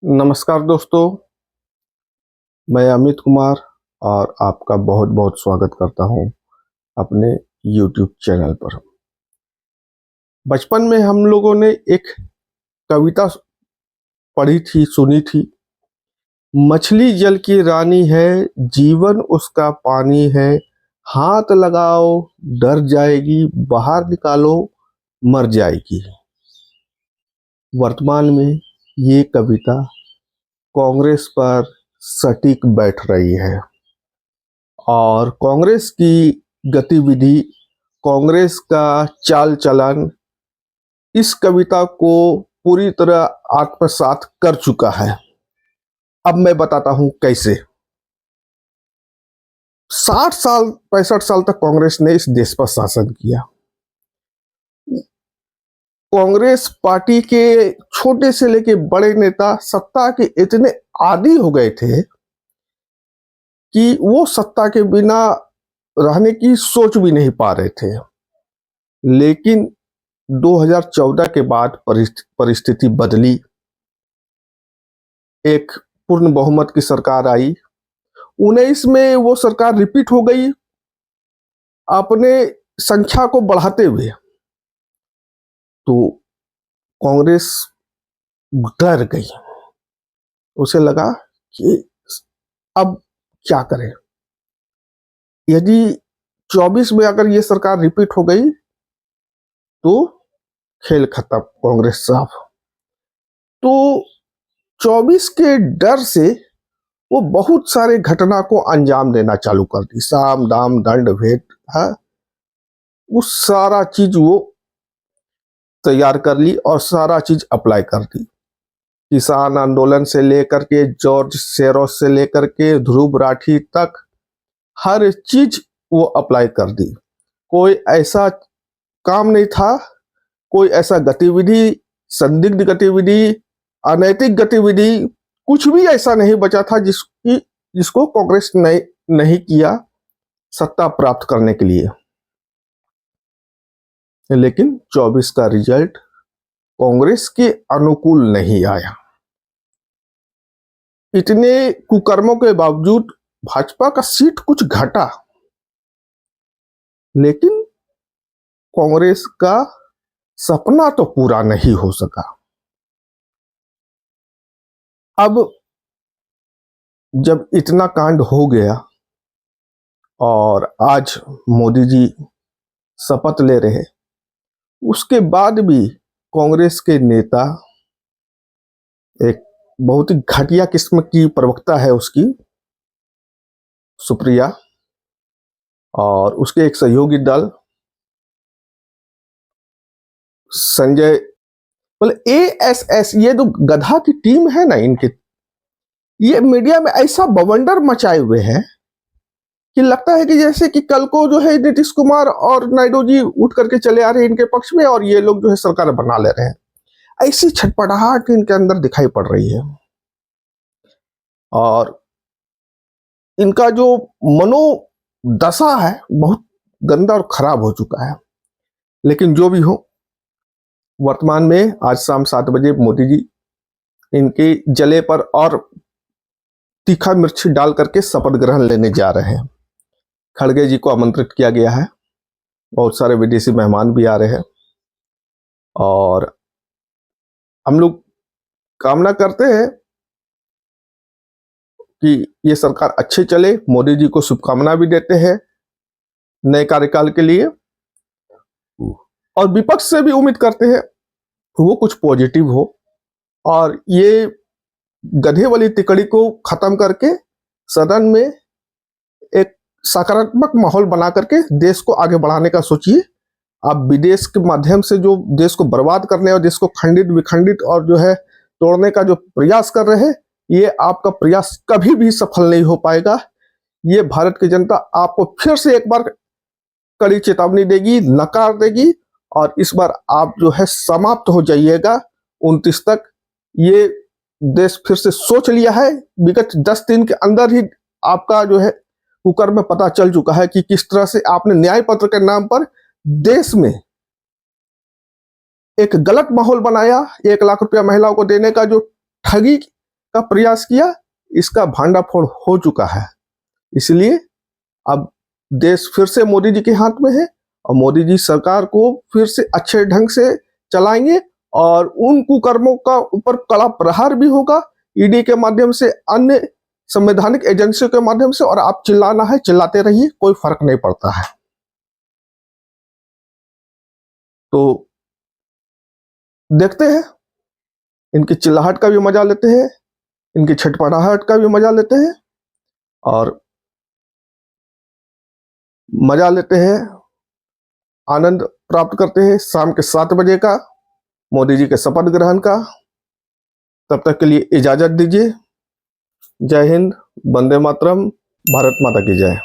नमस्कार दोस्तों, मैं अमित कुमार और आपका बहुत बहुत स्वागत करता हूं अपने YouTube चैनल पर। बचपन में हम लोगों ने एक कविता पढ़ी थी, सुनी थी। मछली जल की रानी है, जीवन उसका पानी है, हाथ लगाओ डर जाएगी, बाहर निकालो मर जाएगी। वर्तमान में ये कविता कांग्रेस पर सटीक बैठ रही है और कांग्रेस की गतिविधि, कांग्रेस का चाल चलन इस कविता को पूरी तरह आत्मसात कर चुका है। अब मैं बताता हूं कैसे। 60 साल 65 साल तक कांग्रेस ने इस देश पर शासन किया। कांग्रेस पार्टी के छोटे से लेके बड़े नेता सत्ता के इतने आदी हो गए थे कि वो सत्ता के बिना रहने की सोच भी नहीं पा रहे थे। लेकिन 2014 के बाद परिस्थिति बदली। एक पूर्ण बहुमत की सरकार आई। 19 में वो सरकार रिपीट हो गई अपने संख्या को बढ़ाते हुए। तो कांग्रेस डर गई। उसे लगा कि अब क्या करें। यदि 24 में अगर ये सरकार रिपीट हो गई तो खेल खत्म, कांग्रेस साफ। तो 24 के डर से वो बहुत सारे घटना को अंजाम देना चालू कर दी। साम दाम दंड भेद है, वो सारा चीज वो तैयार कर ली और सारा चीज अप्लाई कर दी। किसान आंदोलन से लेकर के जॉर्ज सोरोस से लेकर के ध्रुव राठी तक हर चीज वो अप्लाई कर दी। कोई ऐसा काम नहीं था, कोई ऐसा गतिविधि, संदिग्ध गतिविधि, अनैतिक गतिविधि, कुछ भी ऐसा नहीं बचा था जिसको कांग्रेस ने नहीं किया सत्ता प्राप्त करने के लिए। लेकिन 24 का रिजल्ट कांग्रेस के अनुकूल नहीं आया। इतने कुकर्मों के बावजूद भाजपा का सीट कुछ घटा, लेकिन कांग्रेस का सपना तो पूरा नहीं हो सका। अब जब इतना कांड हो गया और आज मोदी जी शपथ ले रहे, उसके बाद भी कांग्रेस के नेता, एक बहुत ही घटिया किस्म की प्रवक्ता है उसकी सुप्रिया, और उसके एक सहयोगी दल संजय, बोले एएसएस, ये जो गधा की टीम है ना इनके, ये मीडिया में ऐसा बवंडर मचाए हुए हैं कि लगता है कि जैसे कि कल को जो है नीतीश कुमार और नायडू जी उठ करके चले आ रहे हैं इनके पक्ष में और ये लोग जो है सरकार बना ले रहे हैं। ऐसी छटपटाहट इनके अंदर दिखाई पड़ रही है और इनका जो मनोदशा है बहुत गंदा और खराब हो चुका है। लेकिन जो भी हो, वर्तमान में आज शाम 7 बजे मोदी जी इनके जले पर और तीखा मिर्च डाल करके शपथ ग्रहण लेने जा रहे हैं। खड़गे जी को आमंत्रित किया गया है, बहुत सारे विदेशी मेहमान भी आ रहे हैं और हम लोग कामना करते हैं कि ये सरकार अच्छे चले। मोदी जी को शुभकामना भी देते हैं नए कार्यकाल के लिए और विपक्ष से भी उम्मीद करते हैं वो कुछ पॉजिटिव हो और ये गधे वाली तिकड़ी को खत्म करके सदन में एक सकारात्मक माहौल बना करके देश को आगे बढ़ाने का सोचिए। आप विदेश के माध्यम से जो देश को बर्बाद करने और देश को खंडित विखंडित और जो है तोड़ने का जो प्रयास कर रहे हैं, ये आपका प्रयास कभी भी सफल नहीं हो पाएगा। ये भारत की जनता आपको फिर से एक बार कड़ी चेतावनी देगी, नकार देगी और इस बार आप जो है समाप्त हो जाइएगा 29 तक। ये देश फिर से सोच लिया है। विगत 10 दिन के अंदर ही आपका जो है कुकर में पता चल चुका है कि किस तरह से आपने न्याय पत्र के नाम पर देश में एक गलत माहौल बनाया। 1 लाख रुपया महिलाओं को देने का जो ठगी का प्रयास किया, इसका भांडाफोड़ हो चुका है। इसलिए अब देश फिर से मोदी जी के हाथ में है और मोदी जी सरकार को फिर से अच्छे ढंग से चलाएंगे और उन कुकर्मों का ऊपर कड़ा प्रहार भी होगा ईडी के माध्यम से, अन्य संवैधानिक एजेंसियों के माध्यम से। और आप चिल्लाना है, चिल्लाते रहिए, कोई फर्क नहीं पड़ता है। तो देखते हैं, इनकी चिल्लाहट का भी मजा लेते हैं, इनकी छटपटाहट का भी मजा लेते हैं और मजा लेते हैं, आनंद प्राप्त करते हैं शाम के 7 बजे का मोदी जी के शपथ ग्रहण का। तब तक के लिए इजाजत दीजिए। जय हिंद, वंदे मातरम, भारत माता की जय।